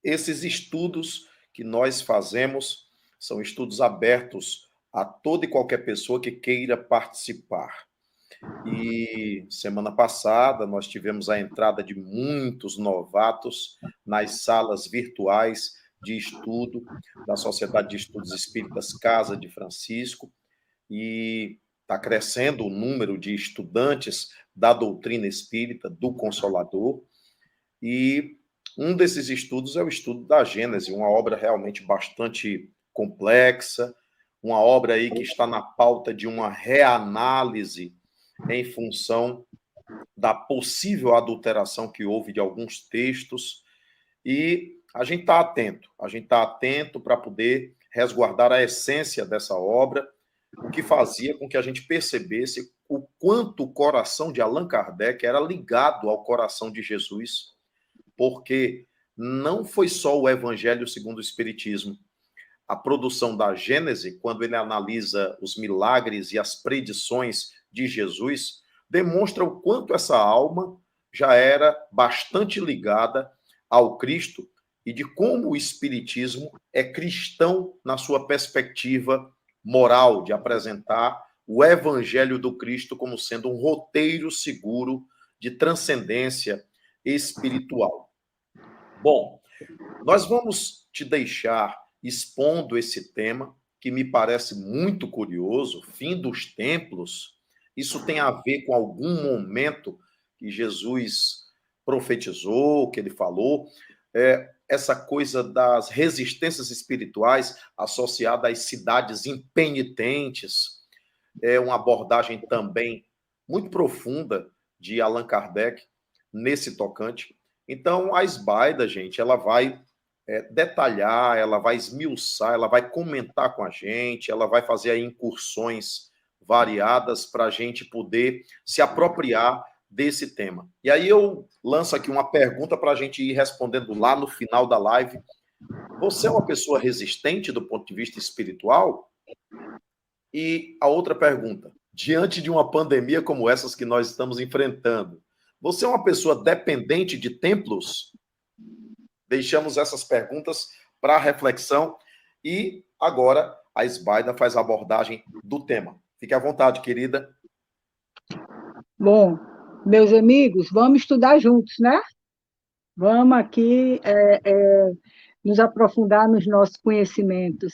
Esses estudos que nós fazemos são estudos abertos a toda e qualquer pessoa que queira participar. E semana passada nós tivemos a entrada de muitos novatos nas salas virtuais de estudo da Sociedade de Estudos Espíritas Casa de Francisco, e está crescendo o número de estudantes da doutrina espírita, do Consolador, e um desses estudos é o estudo da Gênese, uma obra realmente bastante complexa, uma obra aí que está na pauta de uma reanálise em função da possível adulteração que houve de alguns textos, e a gente está atento para poder resguardar a essência dessa obra, o que fazia com que a gente percebesse o quanto o coração de Allan Kardec era ligado ao coração de Jesus, porque não foi só o Evangelho segundo o Espiritismo. A produção da Gênese, quando ele analisa os milagres e as predições de Jesus, demonstra o quanto essa alma já era bastante ligada ao Cristo e de como o Espiritismo é cristão na sua perspectiva moral, de apresentar o Evangelho do Cristo como sendo um roteiro seguro de transcendência espiritual. Bom, nós vamos te deixar expondo esse tema, que me parece muito curioso, fim dos templos. Isso tem a ver com algum momento que Jesus profetizou, que ele falou, essa coisa das resistências espirituais associada às cidades impenitentes, é uma abordagem também muito profunda de Allan Kardec nesse tocante. Então, a Esbaida, gente, ela vai detalhar, ela vai esmiuçar, ela vai comentar com a gente, ela vai fazer aí incursões variadas para a gente poder se apropriar desse tema. E aí eu lanço aqui uma pergunta para a gente ir respondendo lá no final da live. Você é uma pessoa resistente do ponto de vista espiritual? E a outra pergunta, diante de uma pandemia como essas que nós estamos enfrentando, você é uma pessoa dependente de templos? Deixamos essas perguntas para reflexão e agora a Esbaida faz a abordagem do tema. Fique à vontade, querida. Bom, meus amigos, vamos estudar juntos, né? Vamos aqui nos aprofundar nos nossos conhecimentos.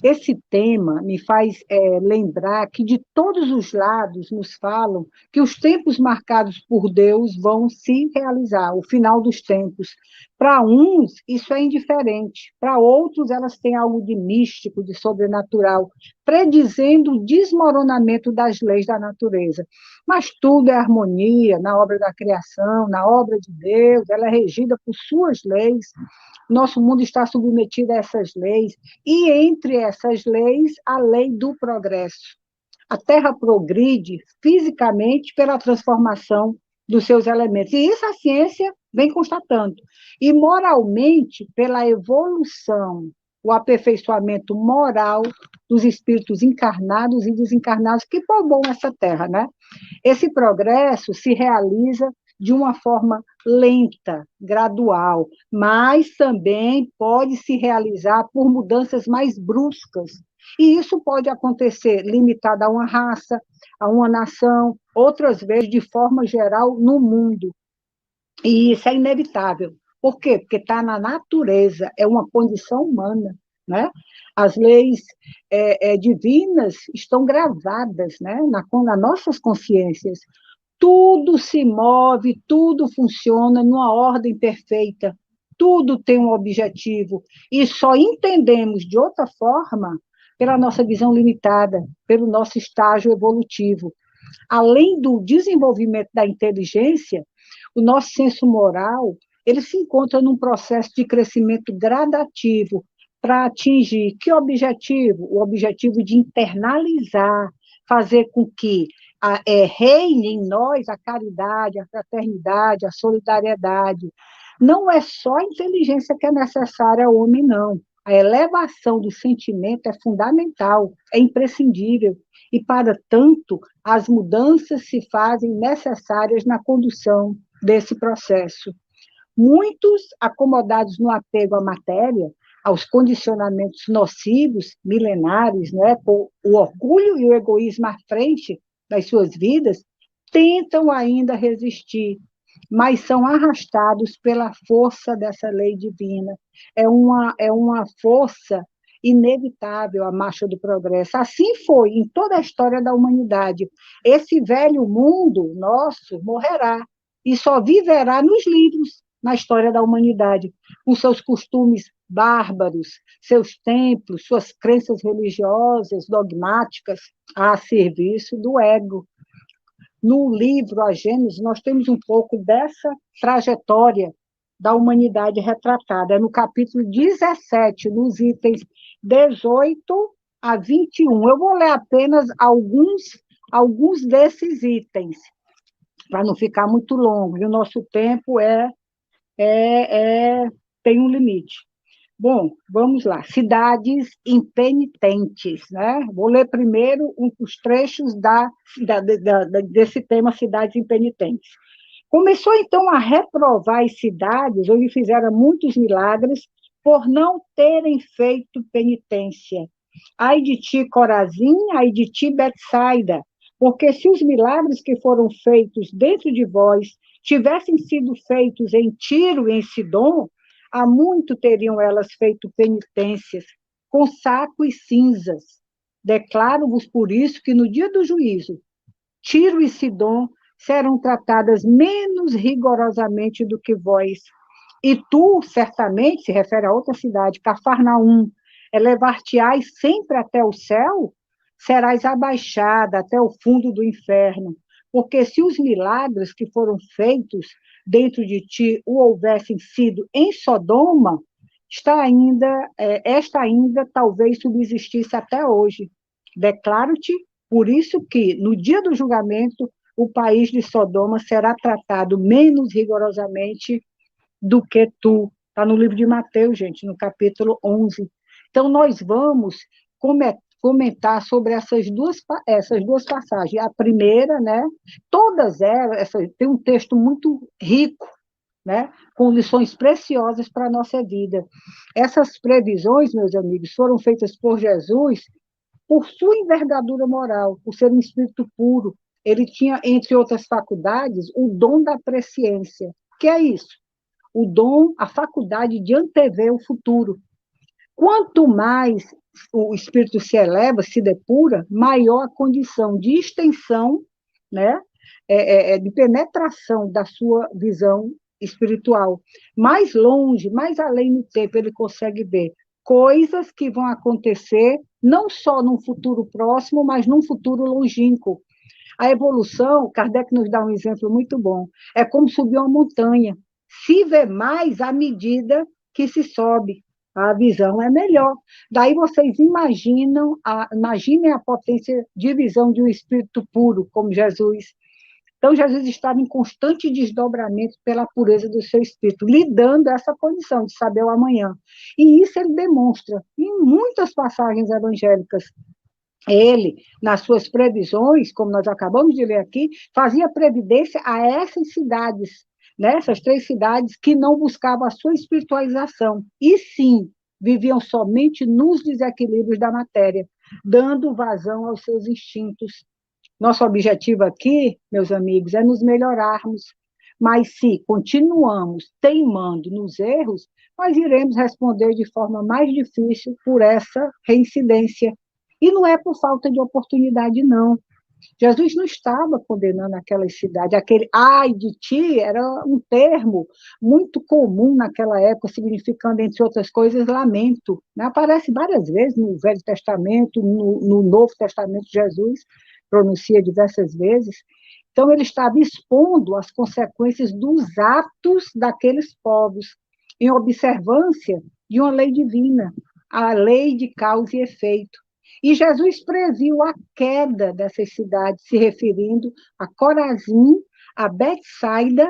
Esse tema me faz lembrar que de todos os lados nos falam que os tempos marcados por Deus vão se realizar, o final dos tempos. Para uns, isso é indiferente, para outros, elas têm algo de místico, de sobrenatural, predizendo o desmoronamento das leis da natureza. Mas tudo é harmonia na obra da criação, na obra de Deus, ela é regida por suas leis. Nosso mundo está submetido a essas leis, e entre essas leis, a lei do progresso. A Terra progride fisicamente pela transformação dos seus elementos, e isso a ciência vem constatando. E moralmente, pela evolução, o aperfeiçoamento moral dos espíritos encarnados e desencarnados que povoam essa Terra, né? Esse progresso se realiza de uma forma lenta, gradual, mas também pode se realizar por mudanças mais bruscas. E isso pode acontecer limitado a uma raça, a uma nação, outras vezes de forma geral no mundo. E isso é inevitável. Por quê? Porque está na natureza, é uma condição humana, né? As leis divinas estão gravadas, né, nas nossas consciências. Tudo se move, tudo funciona numa ordem perfeita, tudo tem um objetivo, e só entendemos de outra forma pela nossa visão limitada, pelo nosso estágio evolutivo. Além do desenvolvimento da inteligência, o nosso senso moral, ele se encontra num processo de crescimento gradativo para atingir que objetivo? O objetivo de internalizar, fazer com que reine em nós a caridade, a fraternidade, a solidariedade. Não é só a inteligência que é necessária ao homem, não. A elevação do sentimento é fundamental, é imprescindível. E, para tanto, as mudanças se fazem necessárias na condução desse processo. Muitos, acomodados no apego à matéria, aos condicionamentos nocivos, milenares, né, por o orgulho e o egoísmo à frente das suas vidas, tentam ainda resistir, mas são arrastados pela força dessa lei divina. É uma força inevitável a marcha do progresso. Assim foi em toda a história da humanidade. Esse velho mundo nosso morrerá e só viverá nos livros, na história da humanidade, com seus costumes bárbaros, seus templos, suas crenças religiosas, dogmáticas, a serviço do ego. No livro A Gênesis, nós temos um pouco dessa trajetória da humanidade retratada. É no capítulo 17, nos itens 18 a 21. Eu vou ler apenas alguns desses itens, para não ficar muito longo, e o nosso tempo tem um limite. Bom, vamos lá. Cidades impenitentes, né? Vou ler primeiro os trechos desse tema, cidades impenitentes. Começou, então, a reprovar as cidades onde fizeram muitos milagres por não terem feito penitência. Ai de ti, Corazim, ai de ti, Betsaida, porque se os milagres que foram feitos dentro de vós tivessem sido feitos em Tiro e em Sidom, há muito teriam elas feito penitências, com saco e cinzas. Declaro-vos por isso que no dia do juízo, Tiro e Sidom serão tratadas menos rigorosamente do que vós. E tu, certamente, se refere a outra cidade, Cafarnaum, elevar-te-ás sempre até o céu? Serás abaixada até o fundo do inferno. Porque se os milagres que foram feitos dentro de ti o houvessem sido em Sodoma, esta ainda talvez subsistisse até hoje. Declaro-te, por isso que, no dia do julgamento, o país de Sodoma será tratado menos rigorosamente do que tu. Está no livro de Mateus, gente, no capítulo 11. Então, nós vamos comentar sobre essas duas passagens. A primeira, né? Todas elas, tem um texto muito rico, né? Com lições preciosas para a nossa vida. Essas previsões, meus amigos, foram feitas por Jesus por sua envergadura moral, por ser um espírito puro. Ele tinha, entre outras faculdades, o dom da presciência. Que é isso? O dom, a faculdade de antever o futuro. Quanto mais o espírito se eleva, se depura, maior a condição de extensão, né, de penetração da sua visão espiritual. Mais longe, mais além no tempo, ele consegue ver coisas que vão acontecer não só num futuro próximo, mas num futuro longínquo. A evolução, Kardec nos dá um exemplo muito bom, é como subir uma montanha. Se vê mais à medida que se sobe, a visão é melhor. Daí vocês imaginem a potência de visão de um espírito puro, como Jesus. Então, Jesus estava em constante desdobramento pela pureza do seu espírito, lhe dando essa condição de saber o amanhã. E isso ele demonstra em muitas passagens evangélicas. Ele, nas suas previsões, como nós acabamos de ler aqui, fazia previdência a essas cidades, né? Essas 3 cidades que não buscavam a sua espiritualização, e sim, viviam somente nos desequilíbrios da matéria, dando vazão aos seus instintos. Nosso objetivo aqui, meus amigos, é nos melhorarmos, mas se continuamos teimando nos erros, nós iremos responder de forma mais difícil por essa reincidência. E não é por falta de oportunidade, não. Jesus não estava condenando aquela cidade. Aquele ai de ti era um termo muito comum naquela época, significando, entre outras coisas, lamento. Aparece várias vezes no Velho Testamento, no Novo Testamento, Jesus pronuncia diversas vezes. Então, ele estava expondo as consequências dos atos daqueles povos, em observância de uma lei divina, a lei de causa e efeito. E Jesus previu a queda dessas cidades, se referindo a Corazim, a Betsaida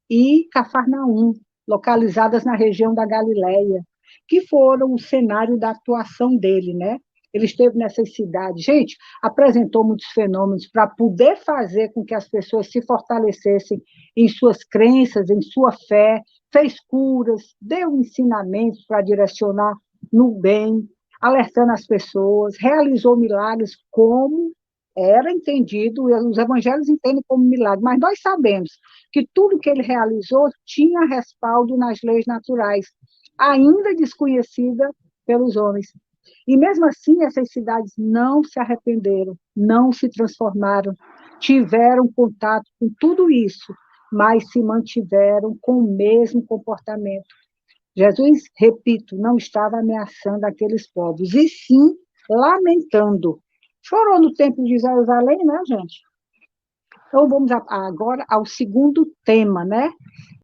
e Cafarnaum, localizadas na região da Galileia, que foram o cenário da atuação dele, né? Ele esteve nessas cidades. Gente, apresentou muitos fenômenos para poder fazer com que as pessoas se fortalecessem em suas crenças, em sua fé, fez curas, deu ensinamentos para direcionar no bem, alertando as pessoas, realizou milagres como era entendido, os evangelhos entendem como milagre, mas nós sabemos que tudo que ele realizou tinha respaldo nas leis naturais, ainda desconhecida pelos homens. E mesmo assim, essas cidades não se arrependeram, não se transformaram, tiveram contato com tudo isso, mas se mantiveram com o mesmo comportamento. Jesus, repito, não estava ameaçando aqueles povos, e sim lamentando. Chorou no templo de Jerusalém, né, gente? Então, vamos agora ao segundo tema, né?